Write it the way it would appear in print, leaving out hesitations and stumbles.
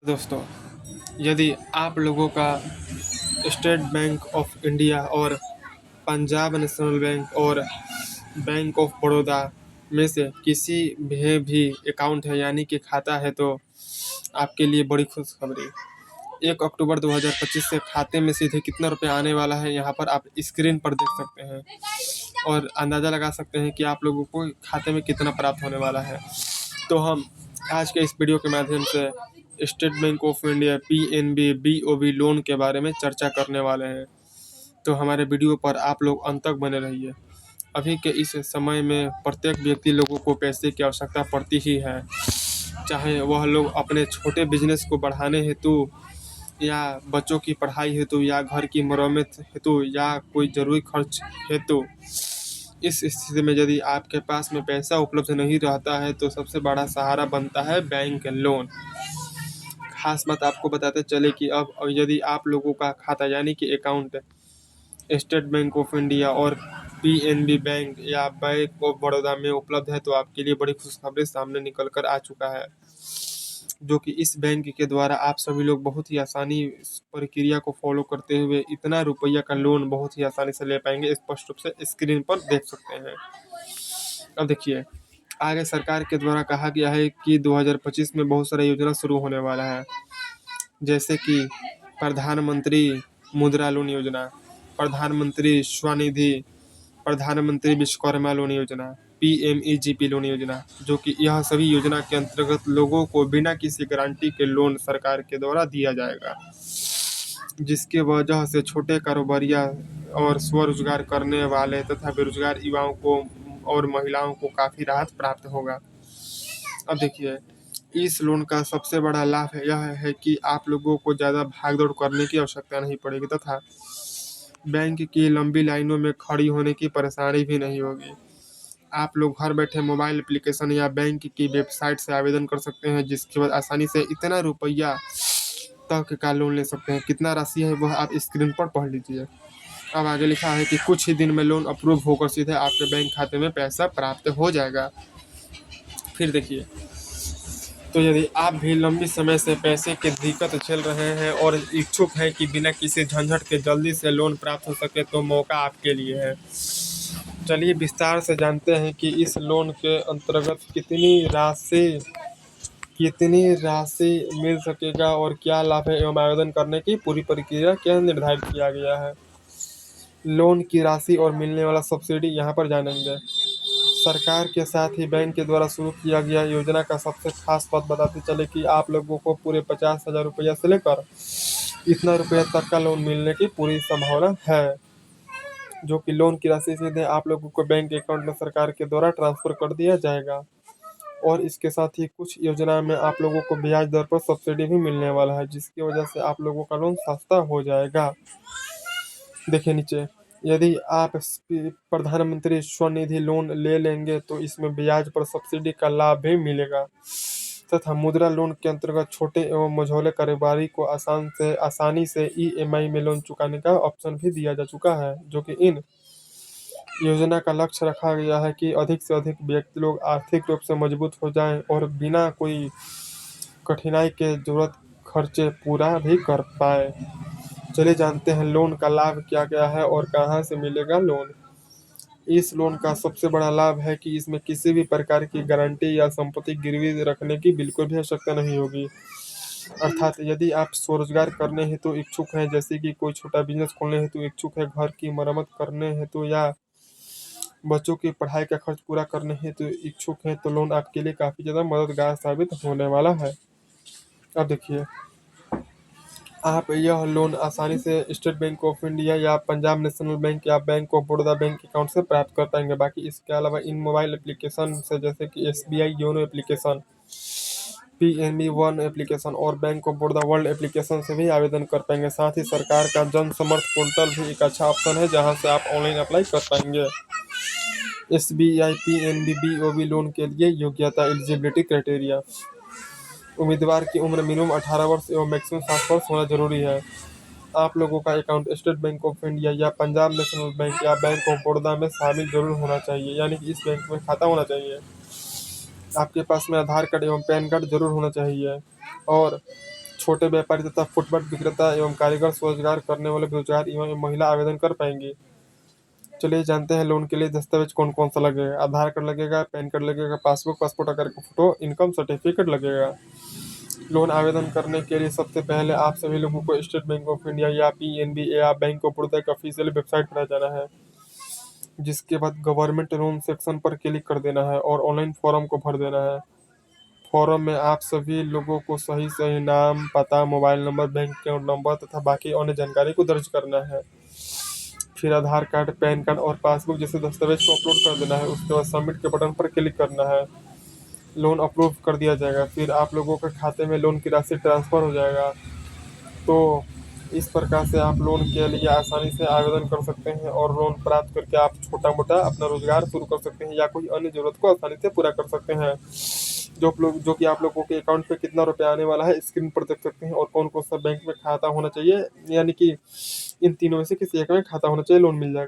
दोस्तों, यदि आप लोगों का स्टेट बैंक ऑफ इंडिया और पंजाब नेशनल बैंक और बैंक ऑफ बड़ौदा में से किसी में भी अकाउंट है यानी कि खाता है तो आपके लिए बड़ी खुशखबरी। 1 अक्टूबर 2025 से खाते में सीधे कितना रुपए आने वाला है यहाँ पर आप स्क्रीन पर देख सकते हैं और अंदाज़ा लगा सकते हैं कि आप लोगों को खाते में कितना प्राप्त होने वाला है। तो हम आज के इस वीडियो के माध्यम से state bank of India PNB BOB loan के बारे में चर्चा करने वाले हैं। तो हमारे वीडियो पर आप लोग अंत तक बने रहिए। अभी के इस समय में प्रत्येक व्यक्ति लोगों को पैसे की आवश्यकता पड़ती ही है, चाहे वह लोग अपने छोटे बिजनेस को बढ़ाने हेतु या बच्चों की पढ़ाई हेतु या घर की मरम्मत हेतु या कोई ज़रूरी खर्च हेतु। इस स्थिति में यदि आपके पास में पैसा उपलब्ध नहीं रहता है तो सबसे बड़ा सहारा बनता है बैंक लोन। खास बात आपको बताते चले कि अब यदि आप लोगों का खाता यानी कि account state bank of India और पीएनबी बैंक या बैंक ऑफ बड़ौदा में उपलब्ध है तो आपके लिए बड़ी खुशखबरी सामने निकल कर आ चुका है, जो कि इस बैंक के द्वारा आप सभी लोग बहुत ही आसानी प्रक्रिया को फॉलो करते हुए इतना रुपया का लोन बहुत ही आसानी से ले पाएंगे। स्पष्ट रूप से स्क्रीन पर देख सकते हैं। अब देखिए, आगे सरकार के द्वारा कहा गया है कि 2025 में बहुत सारा योजना शुरू होने वाला है, जैसे कि प्रधानमंत्री मुद्रा लोन योजना, प्रधानमंत्री स्वनिधि, प्रधानमंत्री विश्वकर्मा लोन योजना, पीएमईजीपी लोन योजना, जो कि यह सभी योजना के अंतर्गत लोगों को बिना किसी गारंटी के लोन सरकार के द्वारा दिया जाएगा, जिसके वजह से छोटे कारोबारिया और स्वरोजगार करने वाले तथा बेरोजगार युवाओं को और महिलाओं को काफ़ी राहत प्राप्त होगा। अब देखिए, इस लोन का सबसे बड़ा लाभ यह है कि आप लोगों को ज़्यादा भागदौड़ करने की आवश्यकता नहीं पड़ेगी तथा बैंक की लंबी लाइनों में खड़ी होने की परेशानी भी नहीं होगी। आप लोग घर बैठे मोबाइल एप्लीकेशन या बैंक की वेबसाइट से आवेदन कर सकते हैं, जिसके बाद आसानी से इतना रुपया तक का लोन ले सकते हैं। कितना राशि है वह आप स्क्रीन पर पढ़ लीजिए। अब आगे लिखा है कि कुछ ही दिन में लोन अप्रूव होकर सीधे आपके बैंक खाते में पैसा प्राप्त हो जाएगा। फिर देखिए, तो यदि आप भी लंबी समय से पैसे की दिक्कत झेल रहे हैं और इच्छुक हैं कि बिना किसी झंझट के जल्दी से लोन प्राप्त हो सके तो मौका आपके लिए है। चलिए विस्तार से जानते हैं कि इस लोन के अंतर्गत कितनी राशि मिल सकेगा और क्या लाभ है एवं आवेदन करने की पूरी प्रक्रिया क्या निर्धारित किया गया है। लोन की राशि और मिलने वाला सब्सिडी यहाँ पर जानेंगे। सरकार के साथ ही बैंक के द्वारा शुरू किया गया योजना का सबसे खास बात बताते चले कि आप लोगों को पूरे 50,000 रुपया से लेकर इतना रुपया तक का लोन मिलने की पूरी संभावना है, जो कि लोन की राशि सीधे आप लोगों को बैंक अकाउंट में सरकार के द्वारा ट्रांसफर कर दिया जाएगा। और इसके साथ ही कुछ योजना में आप लोगों को ब्याज दर पर सब्सिडी भी मिलने वाला है, जिसकी वजह से आप लोगों का लोन सस्ता हो जाएगा। देखिए नीचे, यदि आप प्रधानमंत्री स्वनिधि लोन ले लेंगे तो इसमें ब्याज पर सब्सिडी का लाभ भी मिलेगा तथा मुद्रा लोन के अंतर्गत छोटे एवं मझोले कारोबारी को आसानी से ईएमआई में लोन चुकाने का ऑप्शन भी दिया जा चुका है, जो कि इन योजना का लक्ष्य रखा गया है कि अधिक से अधिक व्यक्ति लोग आर्थिक रूप से मजबूत हो जाएं और बिना कोई कठिनाई के जरूरत खर्चे पूरा भी कर पाए। चलिए जानते हैं लोन का लाभ क्या क्या है और कहाँ से मिलेगा लोन। इस लोन का सबसे बड़ा लाभ है कि इसमें किसी भी प्रकार की गारंटी या संपत्ति गिरवी रखने की बिल्कुल भी आवश्यकता नहीं होगी। अर्थात यदि आप स्वरोजगार करने हेतु इच्छुक हैं, जैसे कि कोई छोटा बिजनेस खोलने हेतु इच्छुक है, घर की मरम्मत करने हेतु या बच्चों की पढ़ाई का खर्च पूरा करने हेतु इच्छुक हैं, तो लोन आपके लिए काफ़ी ज़्यादा मददगार साबित होने वाला है। अब देखिए, आप यह लोन आसानी से स्टेट बैंक ऑफ इंडिया या पंजाब नेशनल बैंक या bank of Baroda bank account से प्राप्त कर पाएंगे। बाकी इसके अलावा इन मोबाइल एप्लीकेशन से जैसे कि SBI YONO application, PNB one application और bank of Baroda world application से भी आवेदन कर पाएंगे। साथ ही सरकार का जन समर्थ पोर्टल भी एक अच्छा ऑप्शन है, जहां से आप ऑनलाइन अप्लाई कर पाएंगे। एसबीआई पीएनबी बीओबी लोन के लिए योग्यता एलिजिबिलिटी क्राइटेरिया, उम्मीदवार की उम्र मिनिमम 18 वर्ष एवं मैक्सिमम 60 वर्ष होना जरूरी है। आप लोगों का account state bank of India या पंजाब नेशनल बैंक या बैंक ऑफ बड़ौदा में शामिल जरूर होना चाहिए, यानी कि इस बैंक में खाता होना चाहिए। आपके पास में आधार कार्ड एवं पैन कार्ड जरूर होना चाहिए और छोटे व्यापारी तथा फुटपाथ विक्रेता एवं कारीगर स्वरोजगार करने वाले बेरोजगार एवं महिला आवेदन कर पाएंगी। चलिए जानते हैं लोन के लिए दस्तावेज कौन कौन सा लगेगा। आधार कार्ड लगेगा, पैन कार्ड लगेगा, पासबुक, पासपोर्ट आकार का फोटो, इनकम सर्टिफिकेट लगेगा। लोन आवेदन करने के लिए सबसे पहले आप सभी लोगों को स्टेट बैंक ऑफ इंडिया या पीएनबी या बैंक ऑफ बड़ौदा की ऑफिशियल वेबसाइट पर आ जाना है। जिसके बाद गवर्नमेंट लोन सेक्शन पर क्लिक कर देना है और ऑनलाइन फॉर्म को भर देना है। फॉर्म में आप सभी लोगों को सही सही नाम, पता, mobile number, bank account number तथा बाकी अन्य जानकारी को दर्ज करना है। फिर आधार कार्ड, पैन कार्ड और पासबुक जैसे दस्तावेज को अपलोड कर देना है। उसके बाद सबमिट के बटन पर क्लिक करना है। लोन अप्रूव कर दिया जाएगा। फिर आप लोगों के खाते में लोन की राशि ट्रांसफ़र हो जाएगा। तो इस प्रकार से आप लोन के लिए आसानी से आवेदन कर सकते हैं और लोन प्राप्त करके आप छोटा मोटा अपना रोजगार शुरू कर सकते हैं या कोई अन्य जरूरत को आसानी से पूरा कर सकते हैं। जो कि आप लोगों के अकाउंट पे कितना रुपया आने वाला है स्क्रीन पर देख सकते हैं और कौन कौन सा बैंक में खाता होना चाहिए, यानी कि इन तीनों में से किसी एक में खाता होना चाहिए, लोन मिल जाएगा।